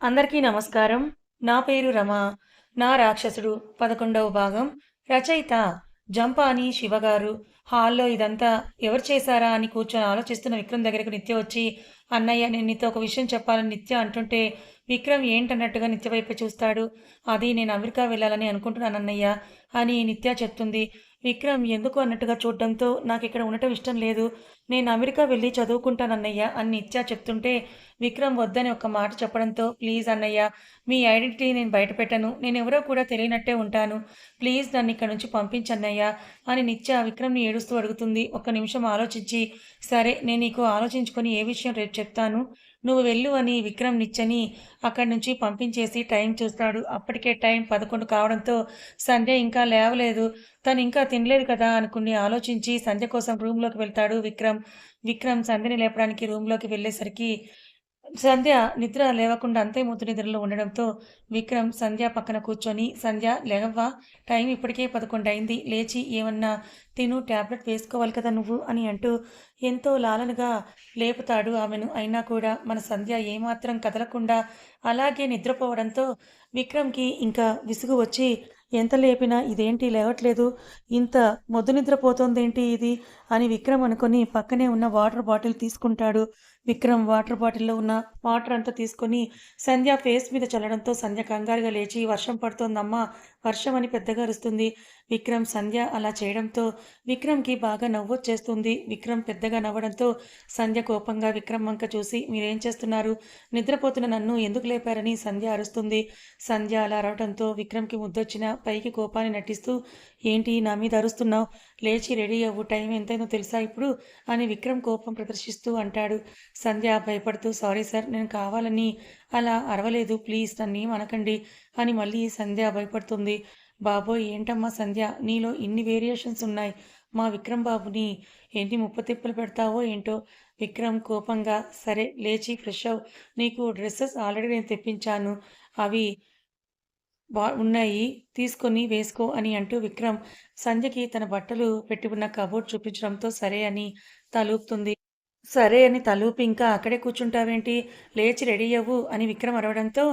అందరికీ నమస్కారం. నా పేరు రమ. నా రాక్షసుడు 11వ భాగం. రచయిత జంపాని శివగారు. హాల్‌లో ఇదంతా ఎవరు చేశారా అని కూర్చొని ఆలోచిస్తున్న విక్రమ్ దగ్గరకు నిత్య వచ్చి, "అన్నయ్య నేను నీతో ఒక విషయం చెప్పాలని" నిత్య అంటుంటే, విక్రమ్ ఏంటన్నట్టుగా నిత్య వైపే చూస్తాడు. "అది నేను అమెరికా వెళ్ళాలని అనుకుంటున్నానన్నయ్య" అని నిత్య చెప్తుంది. విక్రమ్ ఎందుకు అన్నట్టుగా చూడడంతో, "నాకిక్కడ ఉండటం ఇష్టం లేదు. నేను అమెరికా వెళ్లి చదువుకుంటానన్నయ్య" అని నిత్య చెప్తుంటే, విక్రమ్ వద్దని ఒక్క మాట చెప్పడంతో, "ప్లీజ్ అన్నయ్య, మీ ఐడెంటిటీ నేను బయట పెట్టను. నేనెవరో కూడా తెలియనట్టే ఉంటాను. ప్లీజ్ నన్నిక్కడి నుంచి పంపించన్నయ్య" అని నిత్య విక్రమ్‌ని ఏడుస్తూ అడుగుతుంది. ఒక్క నిమిషం ఆలోచించి, "సరే నేను నీకు ఆలోచించుకొని ఏ విషయం రేపు చెప్తాను. నువ్వు వెళ్ళు" అని విక్రమ్ నిత్యని అక్కడి నుంచి పంపించేసి టైం చూస్తాడు. అప్పటికే టైం 11 కావడంతో సంధ్య ఇంకా లేవలేదు. తనింకా తినలేదు కదా అనుకుని ఆలోచించి సంధ్య కోసం రూమ్‌లోకి వెళ్తాడు విక్రమ్. విక్రమ్ సంధ్యని లేపడానికి రూమ్‌లోకి వెళ్ళేసరికి సంధ్య నిద్ర లేవకుండా అంతే మొద్దు నిద్రలో ఉండడంతో విక్రమ్ సంధ్య పక్కన కూర్చొని, "సంధ్య లెగవ్వా! టైం ఇప్పటికే 11 అయింది. లేచి ఏమన్నా తిను, టాబ్లెట్ వేసుకోవాలి కదా నువ్వు" అని అంటూ ఎంతో లాలనగా లేపుతాడు ఆమెను. అయినా కూడా మన సంధ్య ఏమాత్రం కదలకుండా అలాగే నిద్రపోవడంతో విక్రమ్‌కి ఇంకా విసుగు వచ్చి, ఎంత లేపినా ఇదేంటి లేవట్లేదు, ఇంత మొద్దు నిద్రపోతోందేంటి ఇది అని విక్రమ్ అనుకొని పక్కనే ఉన్న వాటర్ బాటిల్ తీసుకుంటాడు. విక్రమ్ వాటర్ బాటిల్‌లో ఉన్న వాటర్ అంతా తీసుకొని సంధ్య ఫేస్ మీద చల్లడంతో సంధ్య కంగారుగా లేచి, "వర్షం పడుతోందమ్మా, వర్షం" అని పెద్దగా అరుస్తుంది. విక్రమ్ సంధ్య అలా చేయడంతో విక్రమ్‌కి బాగా నవ్వొచ్చేస్తుంది. విక్రమ్ పెద్దగా నవ్వడంతో సంధ్య కోపంగా విక్రమ్ వంక చూసి, "మీరేం చేస్తున్నారు? నిద్రపోతున్న నన్ను ఎందుకు లేపారని" సంధ్య అరుస్తుంది. సంధ్య అలా అరవడంతో విక్రమ్‌కి ముద్దొచ్చినా పైకి కోపాన్ని నటిస్తూ, "ఏంటి నా మీద అరుస్తున్నావు? లేచి రెడీ అవ్వు, టైం ఎంతైందో తెలుసా ఇప్పుడు" అని విక్రమ్ కోపం ప్రదర్శిస్తూ అంటాడు. సంధ్య భయపడుతూ, "సారీ సార్, నేను కావాలని అలా అరవలేదు. ప్లీజ్ నన్నేం అనకండి" అని మళ్ళీ సంధ్య భయపడుతుంది. "బాబోయ్! ఏంటమ్మా సంధ్య, నీలో ఇన్ని వేరియేషన్స్ ఉన్నాయి. మా విక్రమ్ బాబుని ఎన్ని ముప్పతిప్పలు పెడతావో ఏంటో" విక్రమ్ కోపంగా, "సరే లేచి ఫ్రెష్ అవ్వు. నీకు డ్రెసెస్ ఆల్రెడీ నేను తెప్పించాను. అవి ఉన్నాయి. తీసుకొని వేసుకో" అని అంటూ విక్రమ్ సంధ్యకి తన బట్టలు పెట్టి ఉన్న కబోర్డ్ చూపించడంతో సరే అని తలూపుతుంది. సరే అని తలూపి, "ఇంకా అక్కడే కూర్చుంటావేంటి? లేచి రెడీ అవ్వు" అని విక్రమ్ అరవడంతో,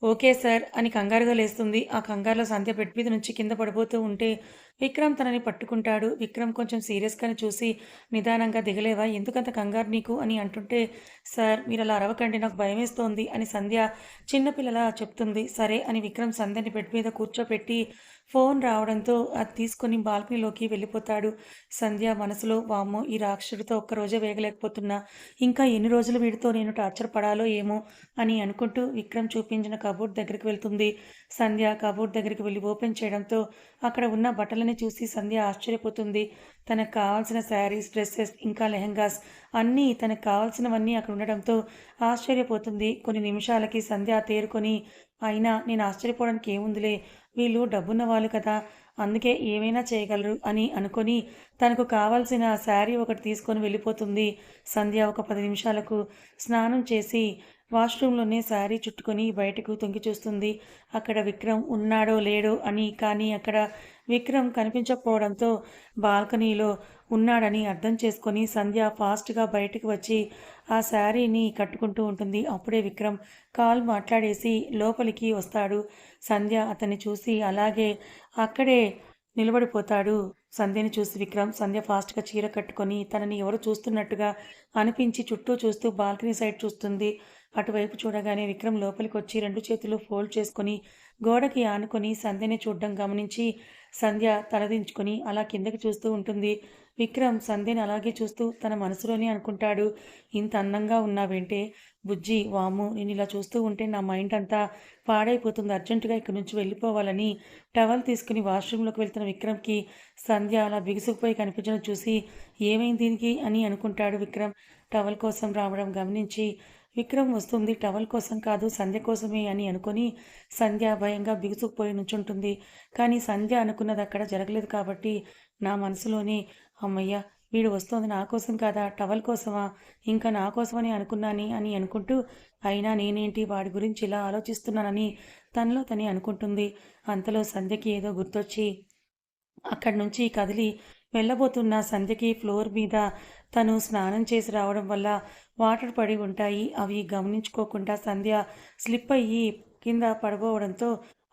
"ఓకే సార్" అని కంగారుగా లేస్తుంది. ఆ కంగారులో సంధ్య బెడ్ మీద నుంచి కింద పడిపోతూ ఉంటే విక్రమ్ తనని పట్టుకుంటాడు. విక్రమ్ కొంచెం సీరియస్‌గానే చూసి నిదానంగా, "దిగలేవా? ఎందుకంత కంగారు నీకు" అని అంటుంటే, "సార్ మీరలా అరవకండి, నాకు భయమేస్తోంది" అని సంధ్య చిన్నపిల్లలా చెప్తుంది. సరే అని విక్రమ్ సంధ్యని బెడ్ మీద కూర్చోపెట్టి ఫోన్ రావడంతో అది తీసుకొని బాల్కనీలోకి వెళ్ళిపోతాడు. సంధ్య మనసులో, "వామ్మో! ఈ రాక్షసుడితో ఒక్కరోజే వేగలేకపోతున్నా. ఇంకా ఎన్ని రోజులు వీడితో నేను టార్చర్ పడాలో ఏమో" అని అనుకుంటూ విక్రమ్ చూపించిన కబోర్డ్ దగ్గరికి వెళ్తుంది. సంధ్య కబోర్డ్ దగ్గరికి వెళ్లి ఓపెన్ చేయడంతో అక్కడ ఉన్న బట్టలని చూసి సంధ్య ఆశ్చర్యపోతుంది. తనకు కావాల్సిన శారీస్, డ్రెసెస్ ఇంకా లెహెంగాస్ అన్నీ తనకు కావాల్సినవన్నీ అక్కడ ఉండడంతో ఆశ్చర్యపోతుంది. కొన్ని నిమిషాలకి సంధ్య తేరుకొని, "అయినా నేను ఆశ్చర్యపోవడానికి ఏముందిలే, వీళ్ళు డబ్బున్న వాళ్ళు కదా, అందుకే ఏమైనా చేయగలరు" అని అనుకొని తనకు కావాల్సిన శారీ ఒకటి తీసుకొని వెళ్ళిపోతుంది. సంధ్య ఒక 10 నిమిషాలకు స్నానం చేసి వాష్‌రూమ్‌లోనే శారీ చుట్టుకొని బయటకు తొంగి చూస్తుంది. అక్కడ విక్రమ్ ఉన్నాడో లేడో అని. కానీ అక్కడ విక్రమ్ కనిపించకపోవడంతో బాల్కనీలో ఉన్నాడని అర్థం చేసుకొని సంధ్య ఫాస్ట్‌గా బయటకు వచ్చి ఆ శారీని కట్టుకుంటూ ఉంటుంది. అప్పుడే విక్రమ్ కాల్ మాట్లాడేసి లోపలికి వస్తాడు. సంధ్య అతన్ని చూసి అలాగే అక్కడే నిలబడిపోతాడు. సంధ్యని చూసి విక్రమ్, సంధ్య ఫాస్ట్‌గా చీర కట్టుకొని తనని ఎవరో చూస్తున్నట్టుగా అనిపించి చుట్టూ చూస్తూ బాల్కనీ సైడ్ చూస్తుంది. అటువైపు చూడగానే విక్రమ్ లోపలికొచ్చి 2 చేతులు ఫోల్డ్ చేసుకొని గోడకి ఆనుకొని సంధ్యని చూడడం గమనించి సంధ్య తలదించుకొని అలా కిందకి చూస్తూ ఉంటుంది. విక్రమ్ సంధ్యని అలాగే చూస్తూ తన మనసులోనే అనుకుంటాడు, "ఇంత అందంగా ఉన్నావేంటే బుజ్జి, వామ్మో! నిన్నిలా చూస్తూ ఉంటే నా మైండ్ అంతా పాడైపోతుంది. అర్జెంటుగా ఇక్కడి నుంచి వెళ్ళిపోవాలని" టవల్ తీసుకుని వాష్‌రూమ్‌లోకి వెళ్తున్న విక్రమ్‌కి సంధ్య అలా బిగుసుకుపోయి కనిపించడం చూసి, "ఏమైంది దీనికి" అని అనుకుంటాడు విక్రమ్. టవల్ కోసం రావడం గమనించి, విక్రమ్ వస్తుంది టవల్ కోసం కాదు సంధ్య కోసమే అని అనుకొని సంధ్య భయంగా బిగుసుకుపోయి నుంచుంటుంది. కానీ సంధ్య అనుకున్నది అక్కడ జరగలేదు కాబట్టి నా మనసులోనే, "హమ్మయ్య! వీడు వస్తోంది నా కోసం కాదా, టవల్ కోసమా? ఇంకా నా కోసమని అనుకున్నానే" అని అనుకుంటూ, అయినా నేనేంటి వాడి గురించి ఇలా ఆలోచిస్తున్నానని తనలో తనే అనుకుంటుంది. అంతలో సంధ్యకి ఏదో గుర్తొచ్చి అక్కడి నుంచి కదిలి వెళ్ళబోతున్న సంధ్యకి ఫ్లోర్ మీద తను స్నానం చేసి రావడం వల్ల వాటర్ పడి ఉంటాయి. అవి గమనించుకోకుండా సంధ్య స్లిప్ అయ్యి కింద పడబోవడంతో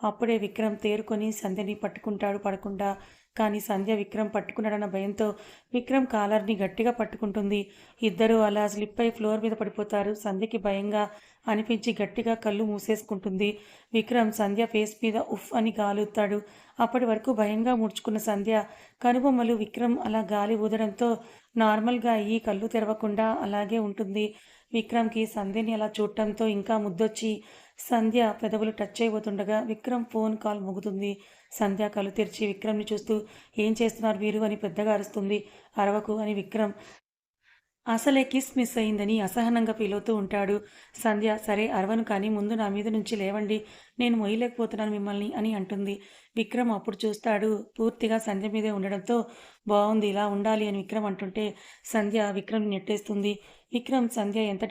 అప్పుడే విక్రమ్ తేరుకొని సంధ్యని పట్టుకుంటాడు పడకుండా. కానీ సంధ్య విక్రమ్ పట్టుకున్నాడన్న భయంతో విక్రమ్ కాలర్ని గట్టిగా పట్టుకుంటుంది. ఇద్దరూ అలా స్లిప్ అయి ఫ్లోర్ మీద పడిపోతారు. సంధ్యకి భయంగా అనిపించి గట్టిగా కళ్ళు మూసేసుకుంటుంది. విక్రమ్ సంధ్య ఫేస్ మీద ఉఫ్ అని గాలుతాడు. అప్పటి వరకు భయంగా ముడుచుకున్న సంధ్య కనుబొమ్మలు విక్రమ్ అలా గాలి ఊదడంతో నార్మల్గా అయ్యి కళ్ళు తెరవకుండా అలాగే ఉంటుంది. విక్రమ్కి సంధ్యని అలా చూడటంతో ఇంకా ముద్దొచ్చి సంధ్య పెదవులు టచ్ చేయబోతుండగా విక్రమ్ ఫోన్ కాల్ మోగుతుంది. సంధ్య కళ్ళు తెరిచి విక్రమ్ని చూస్తూ ఏం చేస్తున్నారు మీరు అని పెద్దగా అరుస్తుంది. అరవకు అని విక్రమ్ అసలే కిస్ మిస్ అయిందని అసహనంగా ఫీలవుతూ ఉంటాడు. సంధ్య సరే అరవను కానీ ముందు నా మీద నుంచి లేవండి, నేను మొయ్యలేకపోతున్నాను మిమ్మల్ని అని అంటుంది. విక్రమ్ అప్పుడు చూస్తాడు. పూర్తిగా సంధ్య మీదే ఉండడంతో బాగుంది ఇలా ఉండాలి అని విక్రమ్ అంటుంటే సంధ్య విక్రమ్ని నెట్టేస్తుంది. విక్రమ్ సంధ్య ఎంత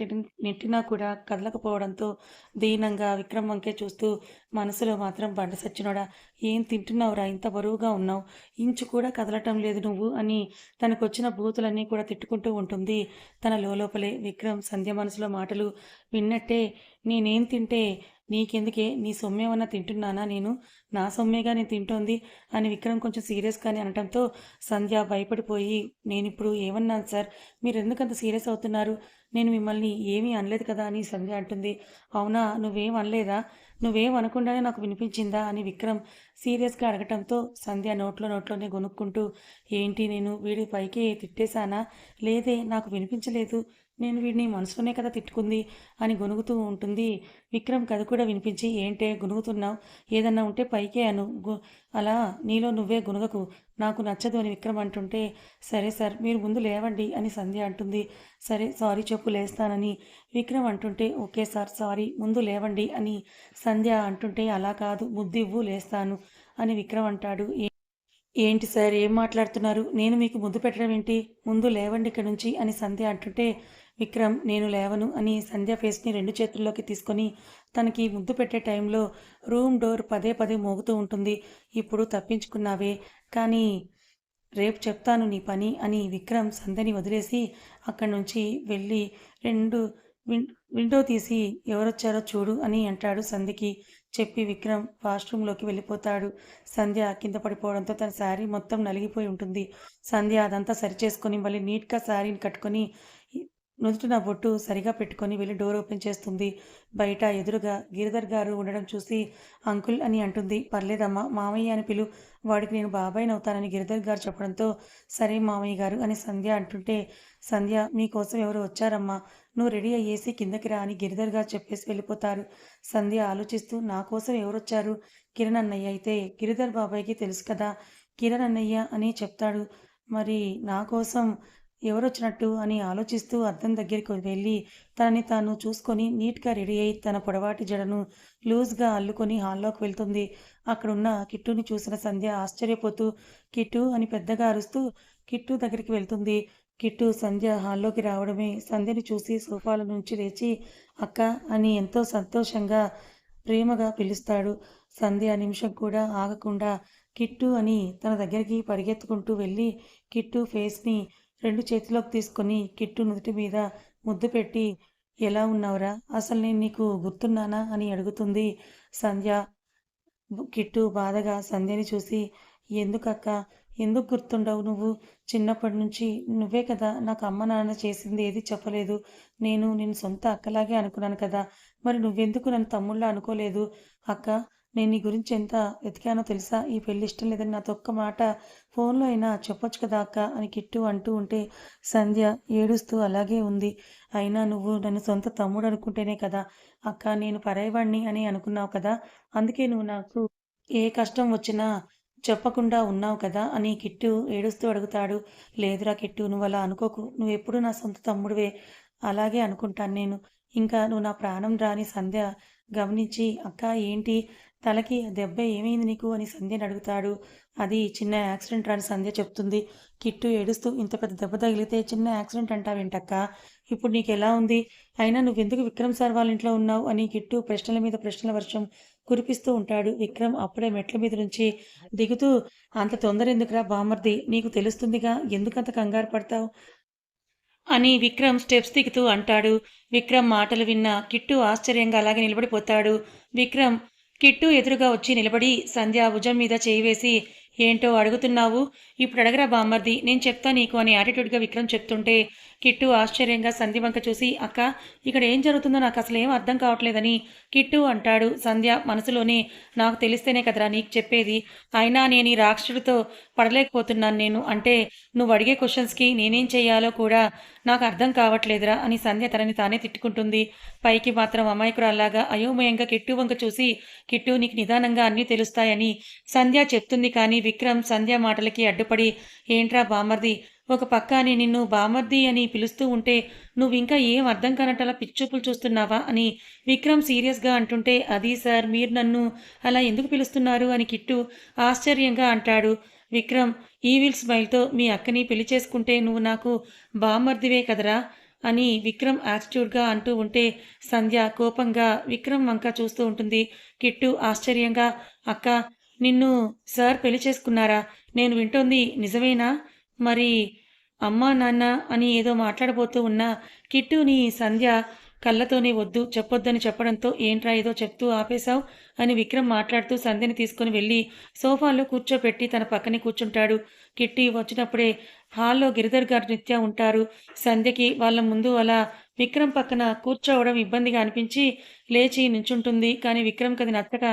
నెట్టినా కూడా కదలకపోవడంతో దీనంగా విక్రమ్ వంకే చూస్తూ మనసులో మాత్రం బండ సచ్చినోడా ఏం తింటున్నావురా ఇంత బరువుగా ఉన్నావు, ఇంచు కూడా కదలటం లేదు నువ్వు అని తనకొచ్చిన బూతులన్నీ కూడా తిట్టుకుంటూ ఉంటుంది. తన లోపలే విక్రమ్ సంధ్య మనసులో మాటలు విన్నట్టే నేనేం తింటే నీకెందుకే, నీ సొమ్మేమన్నా తింటున్నానా నేను, నా సొమ్మేగా నేను తింటోంది అని విక్రమ్ కొంచెం సీరియస్గానే అనటంతో సంధ్య భయపడిపోయి నేనిప్పుడు ఏమన్నాను సార్, మీరు ఎందుకంత సీరియస్ అవుతున్నారు, నేను మిమ్మల్ని ఏమీ అనలేదు కదా అని సంధ్య అంటుంది. అవునా నువ్వేం అనలేదా, నువ్వేం అనకుండానే నాకు వినిపించిందా అని విక్రమ్ సీరియస్గా అడగటంతో సంధ్య నోట్లోనే గొనుక్కుంటూ ఏంటి నేను వీడి పైకి తిట్టేశానా, లేదే నాకు వినిపించలేదు, నేను వీడిని మనసులోనే కదా తిట్టుకుంది అని గొనుగుతూ ఉంటుంది. విక్రమ్కి అది కూడా వినిపించి ఏంటే గొనుగుతున్నావు, ఏదన్నా ఉంటే పైకే అను, అలా నీలో నువ్వే గొనుగకు, నాకు నచ్చదు అని విక్రమ్ అంటుంటే సరే సార్ మీరు ముందు లేవండి అని సంధ్య అంటుంది. సరే సారీ చెప్పు లేస్తానని విక్రమ్ అంటుంటే ఓకే సార్ సారీ ముందు లేవండి అని సంధ్య అంటుంటే అలా కాదు ముద్దివ్వు లేస్తాను అని విక్రమ్ అంటాడు. ఏంటి సార్ ఏం మాట్లాడుతున్నారు, నేను మీకు ముద్దు పెట్టడం ఏంటి, ముందు లేవండి ఇక్కడి నుంచి అని సంధ్య అంటుంటే విక్రమ్ నేను లేవను అని సంధ్య ఫేస్ని రెండు చేతుల్లోకి తీసుకొని తనకి ముద్దు పెట్టే టైంలో రూమ్ డోర్ పదే పదే మోగుతూ ఉంటుంది. ఇప్పుడు తప్పించుకున్నావే కానీ రేపు చెప్తాను నీ పని అని విక్రమ్ సంధ్యని వదిలేసి అక్కడి నుంచి వెళ్ళి రెండు విండో తీసి ఎవరొచ్చారో చూడు అని అంటాడు సంధ్యకి. చెప్పి విక్రమ్ వాష్రూమ్లోకి వెళ్ళిపోతాడు. సంధ్య కింద పడిపోవడంతో తన శారీ మొత్తం నలిగిపోయి ఉంటుంది. సంధ్య అదంతా సరిచేసుకొని మళ్ళీ నీట్గా శారీని కట్టుకొని నుదుటిన బొట్టు సరిగా పెట్టుకొని వెళ్ళి డోర్ ఓపెన్ చేస్తుంది. బయట ఎదురుగా గిరిధర్ గారు ఉండడం చూసి అంకుల్ అని అంటుంది. పర్లేదమ్మా మామయ్య అని పిలు, వాడికి నేను బాబాయ్ అవుతానని గిరిధర్ గారు చెప్పడంతో సరే మామయ్య గారు అని సంధ్య అంటుంటే సంధ్య మీకోసం ఎవరు వచ్చారమ్మా, నువ్వు రెడీ అయ్యేసి కిందకి రా అని గిరిధర్ గారు చెప్పేసి వెళ్ళిపోతారు. సంధ్య ఆలోచిస్తూ నా కోసం ఎవరొచ్చారు, కిరణ్ అన్నయ్య అయితే గిరిధర్ బాబాయ్కి తెలుసు కదా, కిరణ్ అన్నయ్య అని చెప్తాడు, మరి నా కోసం ఎవరొచ్చినట్టు అని ఆలోచిస్తూ అద్దం దగ్గరికి వెళ్ళి తనని తాను చూసుకొని నీట్గా రెడీ అయి తన పొడవాటి జడను లూజ్గా అల్లుకొని హాల్లోకి వెళ్తుంది. అక్కడున్న కిట్టుని చూసిన సంధ్య ఆశ్చర్యపోతూ కిట్టు అని పెద్దగా అరుస్తూ కిట్టు దగ్గరికి వెళ్తుంది. కిట్టు సంధ్య హాల్లోకి రావడమే సంధ్యని చూసి సోఫాల నుంచి లేచి అక్క అని ఎంతో సంతోషంగా ప్రేమగా పిలుస్తాడు. సంధ్య నిమిషం కూడా ఆగకుండా కిట్టు అని తన దగ్గరికి పరిగెత్తుకుంటూ వెళ్ళి కిట్టు ఫేస్ని రెండు చేతిలోకి తీసుకొని కిట్టు నుదుటి మీద ముద్దు పెట్టి ఎలా ఉన్నావురా, అసలు నేను నీకు గుర్తున్నానా అని అడుగుతుంది సంధ్య. కిట్టు బాధగా సంధ్యని చూసి ఎందుకక్క, ఎందుకు గుర్తుండవు నువ్వు, చిన్నప్పటి నుంచి నువ్వే కదా నాకు అమ్మ నాన్న చేసింది ఏది చెప్పలేదు, నేను నిన్ను సొంత అక్కలాగే అనుకున్నాను కదా, మరి నువ్వెందుకు నన్ను తమ్ముళ్ళ అనుకోలేదు అక్క, నేను నీ గురించి ఎంత వెతికానో తెలుసా, ఈ పెళ్ళి ఇష్టం లేదని నాతో ఒక్క మాట ఫోన్లో అయినా చెప్పొచ్చు కదా అక్క అని కిట్టు అంటూ ఉంటే సంధ్య ఏడుస్తూ అలాగే ఉంది. అయినా నువ్వు నన్ను సొంత తమ్ముడు అనుకుంటేనే కదా అక్క నేను పరాయివాణ్ణి అని అనుకున్నావు కదా, అందుకే నువ్వు నాకు ఏ కష్టం వచ్చినా చెప్పకుండా ఉన్నావు కదా అని కిట్టు ఏడుస్తూ అడుగుతాడు. లేదురా కిట్టు నువ్వు అలా అనుకోకు, నువ్వెప్పుడు నా సొంత తమ్ముడివే, అలాగే అనుకుంటాను నేను, ఇంకా నువ్వు నా ప్రాణం రాని సంధ్య గమనించి అక్క ఏంటి తలకి దెబ్బ ఏమైంది నీకు అని సంధ్యని అడుగుతాడు. అది చిన్న యాక్సిడెంట్ రాని సంధ్య చెప్తుంది. కిట్టు ఏడుస్తూ ఇంత పెద్ద దెబ్బ తగిలితే చిన్న యాక్సిడెంట్ అంటావేంటక్క, ఇప్పుడు నీకెలా ఉంది? అయినా నువ్వెందుకు విక్రమ్ సార్ వాళ్ళ ఇంట్లో ఉన్నావు? అని కిట్టు ప్రశ్నల మీద ప్రశ్నల వర్షం కురిపిస్తూ ఉంటాడు. విక్రమ్ అప్పుడే మెట్ల మీద నుంచి దిగుతూ, "అంత తొందరెందుకురా బామ్మర్ది? నీకు తెలుస్తుందిగా ఎందుకంత కంగారు పడతావు?" అని విక్రమ్ స్టెప్స్ దిగుతూ అంటాడు. విక్రమ్ మాటలు విన్న కిట్టు ఆశ్చర్యంగా అలాగే నిలబడిపోతాడు. విక్రమ్ కిట్టు ఎదురుగా వచ్చి నిలబడి సంధ్య భుజం మీద చేయి వేసి, "ఏంటో అడుగుతున్నావు? ఇప్పుడు అడగరా బామ్మర్ది, నేను చెప్తా నీకు" అని యాటిట్యూడ్‌గా విక్రమ్ చెప్తుంటే, కిట్టు ఆశ్చర్యంగా సంధ్య వంక చూసి, "అక్క, ఇక్కడ ఏం జరుగుతుందో నాకసలేం అర్థం కావట్లేదని" కిట్టు అంటాడు. సంధ్య మనసులోనే, "నాకు తెలిస్తేనే కదరా నీకు చెప్పేది. అయినా నేను ఈ రాక్షసుడితో పడలేకపోతున్నాను నేను. అంటే నువ్వడిగే క్వెషన్స్‌కి నేనేం చెయ్యాలో కూడా నాకు అర్థం కావట్లేదురా" అని సంధ్య తనని తానే తిట్టుకుంటుంది. పైకి మాత్రం అమాయకురాల్లాగా అయోమయంగా కిట్టు వంక చూసి, "కిట్టు, నీకు నిదానంగా అన్నీ తెలుస్తాయని" సంధ్య చెప్తుంది. కానీ విక్రమ్ సంధ్య మాటలకి అడ్డుపడి, "ఏంట్రా బామ్మర్ది, ఒక పక్క నేను నిన్ను బామ్మర్ది అని పిలుస్తూ ఉంటే నువ్వింకా ఏం అర్థం కానట్టలా పిచ్చిచూపులు చూస్తున్నావా?" అని విక్రమ్ సీరియస్‌గా అంటుంటే, "అది సార్, మీరు నన్ను అలా ఎందుకు పిలుస్తున్నారు?" అని కిట్టు ఆశ్చర్యంగా అంటాడు. విక్రమ్ ఈవిల్ స్మైల్‌తో, "మీ అక్కని పెళ్లి చేసుకుంటే నువ్వు నాకు బామ్మర్దివే కదరా!" అని విక్రమ్ యాటిట్యూడ్‌గా అంటూ ఉంటే, సంధ్య కోపంగా విక్రమ్ వంక చూస్తూ ఉంటుంది. కిట్టు ఆశ్చర్యంగా, "అక్కా, నిన్ను సార్ పెళ్లి చేసుకున్నారా? నేను వింటోంది నిజమేనా? మరి అమ్మా, నాన్న" అని ఏదో మాట్లాడబోతూ ఉన్న కిట్టుని సంధ్య కళ్ళతోనే వద్దు, చెప్పొద్దని చెప్పడంతో, "ఏంట్రా ఏదో చెప్తూ ఆపేశావు?" అని విక్రమ్ మాట్లాడుతూ సంధ్యని తీసుకొని వెళ్ళి సోఫాలో కూర్చోపెట్టి తన పక్కనే కూర్చుంటాడు. కిట్టి వచ్చినప్పుడే హాల్‌లో గిరిధర్ గారు, నిత్య ఉంటారు. సంధ్యకి వాళ్ళ ముందు అలా విక్రమ్ పక్కన కూర్చోవడం ఇబ్బందిగా అనిపించి లేచి నించుంటుంది. కానీ విక్రమ్‌కది నచ్చక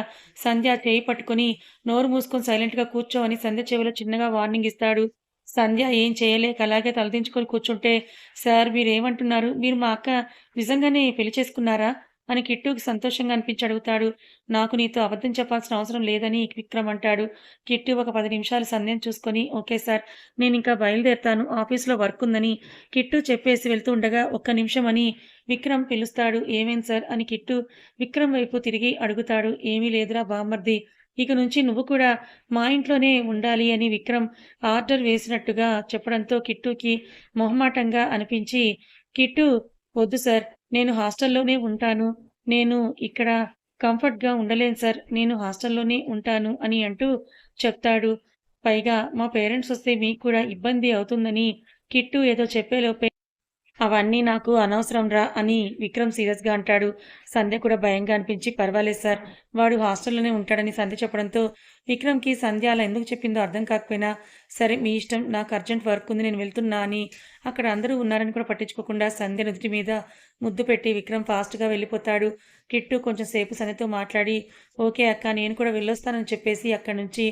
సంధ్య చేయి పట్టుకొని, "నోరు మూసుకొని సైలెంట్‌గా కూర్చో" అని సంధ్య చెవిలో చిన్నగా వార్నింగ్ ఇస్తాడు. సంధ్య ఏం చేయలేక అలాగే తలదించుకొని కూర్చుంటే, "సార్, మీరేమంటున్నారు? మీరు మా అక్క నిజంగానే పెళ్లి చేసుకున్నారా?" అని కిట్టుకి సంతోషంగా అనిపించి అడుగుతాడు. "నాకు నీతో అబద్ధం చెప్పాల్సిన అవసరం లేదని" విక్రమ్ అంటాడు. కిట్టు ఒక 10 నిమిషాలు సంధ్యని చూసుకొని, "ఓకే సార్, నేనింకా బయలుదేరతాను. ఆఫీస్‌లో వర్క్ ఉందని" కిట్టు చెప్పేసి వెళ్తూ ఉండగా, "ఒక్క నిమిషం" అని విక్రమ్ పిలుస్తాడు. "ఏమైంది సార్?" అని కిట్టు విక్రమ్ వైపు తిరిగి అడుగుతాడు. "ఏమీ లేదురా బామ్మర్ది. ఇక నుంచి నువ్వు కూడా మా ఇంట్లోనే ఉండాలి" అని విక్రమ్ ఆర్డర్ వేసినట్టుగా చెప్పడంతో కిట్టుకి మొహమాటంగా అనిపించి, "కిట్టు, వద్దు సార్, నేను హాస్టల్‌లోనే ఉంటాను. నేను ఇక్కడ కంఫర్ట్‌గా ఉండలేను సార్. నేను హాస్టల్‌లోనే ఉంటాను" అని అంటూ చెప్తాడు. "పైగా మా పేరెంట్స్ వస్తే మీకు కూడా ఇబ్బంది అవుతుందని" కిట్టు ఏదో చెప్పేలోపే, "అవన్నీ నాకు అనవసరంరా" అని విక్రమ్ సీరియస్‌గా అంటాడు. సంధ్య కూడా భయంగా అనిపించి, "పర్వాలేదు సార్, వాడు హాస్టల్‌లోనే ఉంటాడని" సంధ్య చెప్పడంతో, విక్రమ్‌కి సంధ్య అలా ఎందుకు చెప్పిందో అర్థం కాకపోయినా, "సరే మీ ఇష్టం, నాకు అర్జెంట్ వర్క్ ఉంది, నేను వెళ్తున్నా" అని అక్కడ అందరూ ఉన్నారని కూడా పట్టించుకోకుండా సంధ్య నుదిటి మీద ముద్దు పెట్టి విక్రమ్ ఫాస్ట్‌గా వెళ్ళిపోతాడు. కిట్టు కొంచెం సేపు సంధ్యతో మాట్లాడి, "ఓకే అక్క, నేను కూడా వెళ్ళొస్తానని" చెప్పేసి అక్కడి నుంచి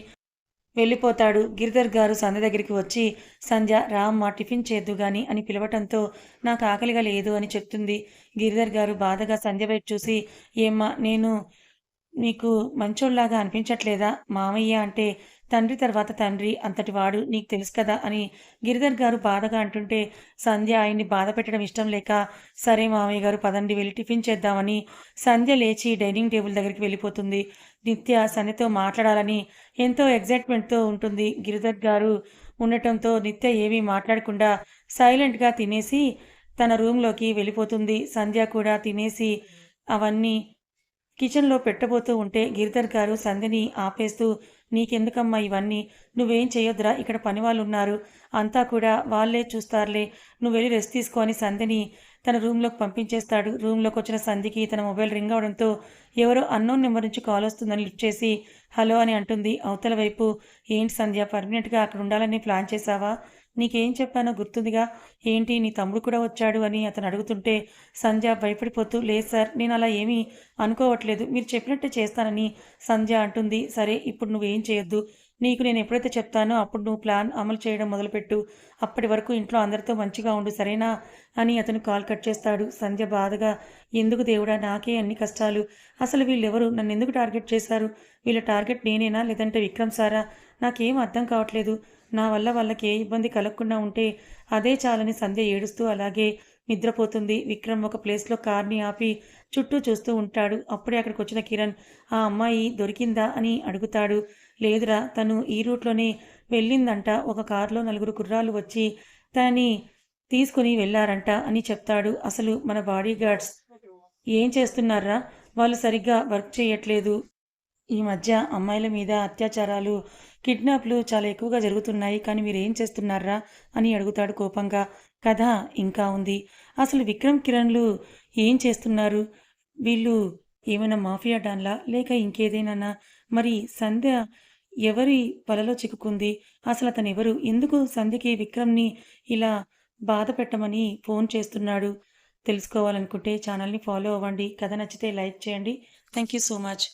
వెళ్ళిపోతాడు. గిరిధర్ గారు సంధ్య దగ్గరికి వచ్చి, "సంధ్య, రా అమ్మా, టిఫిన్ చేద్దువు గాని" అని పిలవటంతో, "నాకు ఆకలిగా లేదు" అని చెప్తుంది. గిరిధర్ గారు బాధగా సంధ్య వైపు చూసి, "ఏమ్మా, నేను నీకు మంచోడిలాగా అనిపించట్లేదా? మామయ్య అంటే తండ్రి తర్వాత తండ్రి అంతటి వాడు, నీకు తెలుసు కదా" అని గిరిధర్ గారు బాధగా అంటుంటే, సంధ్య ఆయన్ని బాధ పెట్టడం ఇష్టం లేక, "సరే మామయ్య గారు, పదండి, వెళ్ళి టిఫిన్ చేద్దామని" సంధ్య లేచి డైనింగ్ టేబుల్ దగ్గరికి వెళ్ళిపోతుంది. నిత్య సంధ్యతో మాట్లాడాలని ఎంతో ఎక్సైట్‌మెంట్‌తో ఉంటుంది. గిరిధర్ గారు ఉండటంతో నిత్య ఏమీ మాట్లాడకుండా సైలెంట్‌గా తినేసి తన రూమ్‌లోకి వెళ్ళిపోతుంది. సంధ్య కూడా తినేసి అవన్నీ కిచెన్‌లో పెట్టబోతూ ఉంటే గిరిధర్ గారు సంధ్యని ఆపేస్తూ, "నీకెందుకమ్మా ఇవన్నీ? నువ్వేం చెయ్యొద్దురా, ఇక్కడ పనివాళ్ళున్నారు. అంతా కూడా వాళ్ళే చూస్తారులే. నువ్వెళ్ళి రెస్ట్ తీసుకో" అని సంధ్యని తన రూమ్‌లోకి పంపించేస్తాడు. రూమ్‌లోకొచ్చిన సంధ్యకి తన మొబైల్ రింగ్ అవడంతో ఎవరో అన్నోన్ నెంబర్ నుంచి కాల్ వస్తుందని లిఫ్ట్ చేసి, "హలో" అని అంటుంది. అవతల వైపు, "ఏంటి సంధ్య, పర్మనెంట్‌గా అక్కడ ఉండాలని ప్లాన్ చేశావా? నీకేం చెప్పానో గుర్తుందిగా? ఏంటి, నీ తమ్ముడు కూడా వచ్చాడు" అని అతను అడుగుతుంటే సంధ్య భయపడిపోతూ, "లేదు సార్, నేనలా ఏమీ అనుకోవట్లేదు. మీరు చెప్పినట్టే చేస్తానని" సంధ్య అంటుంది. "సరే, ఇప్పుడు నువ్వేం చేయొద్దు. నీకు నేను ఎప్పుడైతే చెప్తానో అప్పుడు నువ్వు ప్లాన్ అమలు చేయడం మొదలుపెట్టు. అప్పటి వరకు ఇంట్లో అందరితో మంచిగా ఉండు, సరేనా?" అని అతను కాల్ కట్ చేస్తాడు. సంధ్య బాధగా, "ఎందుకు దేవుడా, నాకే అన్ని కష్టాలు. అసలు వీళ్ళెవరు? నన్నెందుకు టార్గెట్ చేశారు? వీళ్ళ టార్గెట్ నేనేనా, లేదంటే విక్రమ్ సారా? నాకేం అర్థం కావట్లేదు. నా వల్ల వాళ్ళకి ఏ ఇబ్బంది కలగకుండా ఉంటే అదే చాలని" సంధ్య ఏడుస్తూ అలాగే నిద్రపోతుంది. విక్రమ్ ఒక ప్లేస్‌లో కార్‌ని ఆపి చుట్టూ చూస్తూ ఉంటాడు. అప్పుడే అక్కడికొచ్చిన కిరణ్, "ఆ అమ్మాయి దొరికిందా?" అని అడుగుతాడు. "లేదురా, తను ఈ రూట్‌లోనే వెళ్ళిందంట. ఒక కారులో నలుగురు కుర్రాళ్ళు వచ్చి తనని తీసుకుని వెళ్లారంట అని చెప్తాడు. అసలు మన బాడీ గార్డ్స్ ఏం చేస్తున్నారా? వాళ్ళు సరిగ్గా వర్క్ చేయట్లేదు. ఈ మధ్య అమ్మాయిల మీద అత్యాచారాలు, కిడ్నాప్‌లు చాలా ఎక్కువగా జరుగుతున్నాయి. కానీ మీరేం చేస్తున్నార్రా? అని అడుగుతాడు కోపంగా. కథ ఇంకా ఉంది. అసలు విక్రమ్, కిరణ్‌లు ఏం చేస్తున్నారు? వీళ్ళు ఏమైనా మాఫియా డాన్‌లా? లేక ఇంకేదైనానా? మరి సంధ్య ఎవరి వలలో చిక్కుకుంది? అసలతనెవరు? ఎందుకు సంధ్యకి విక్రమ్‌ని ఇలా బాధ పెట్టమని ఫోన్ చేస్తున్నాడు? తెలుసుకోవాలనుకుంటే ఛానల్‌ని ఫాలో అవ్వండి. కథ నచ్చితే లైక్ చేయండి. Thank you so much.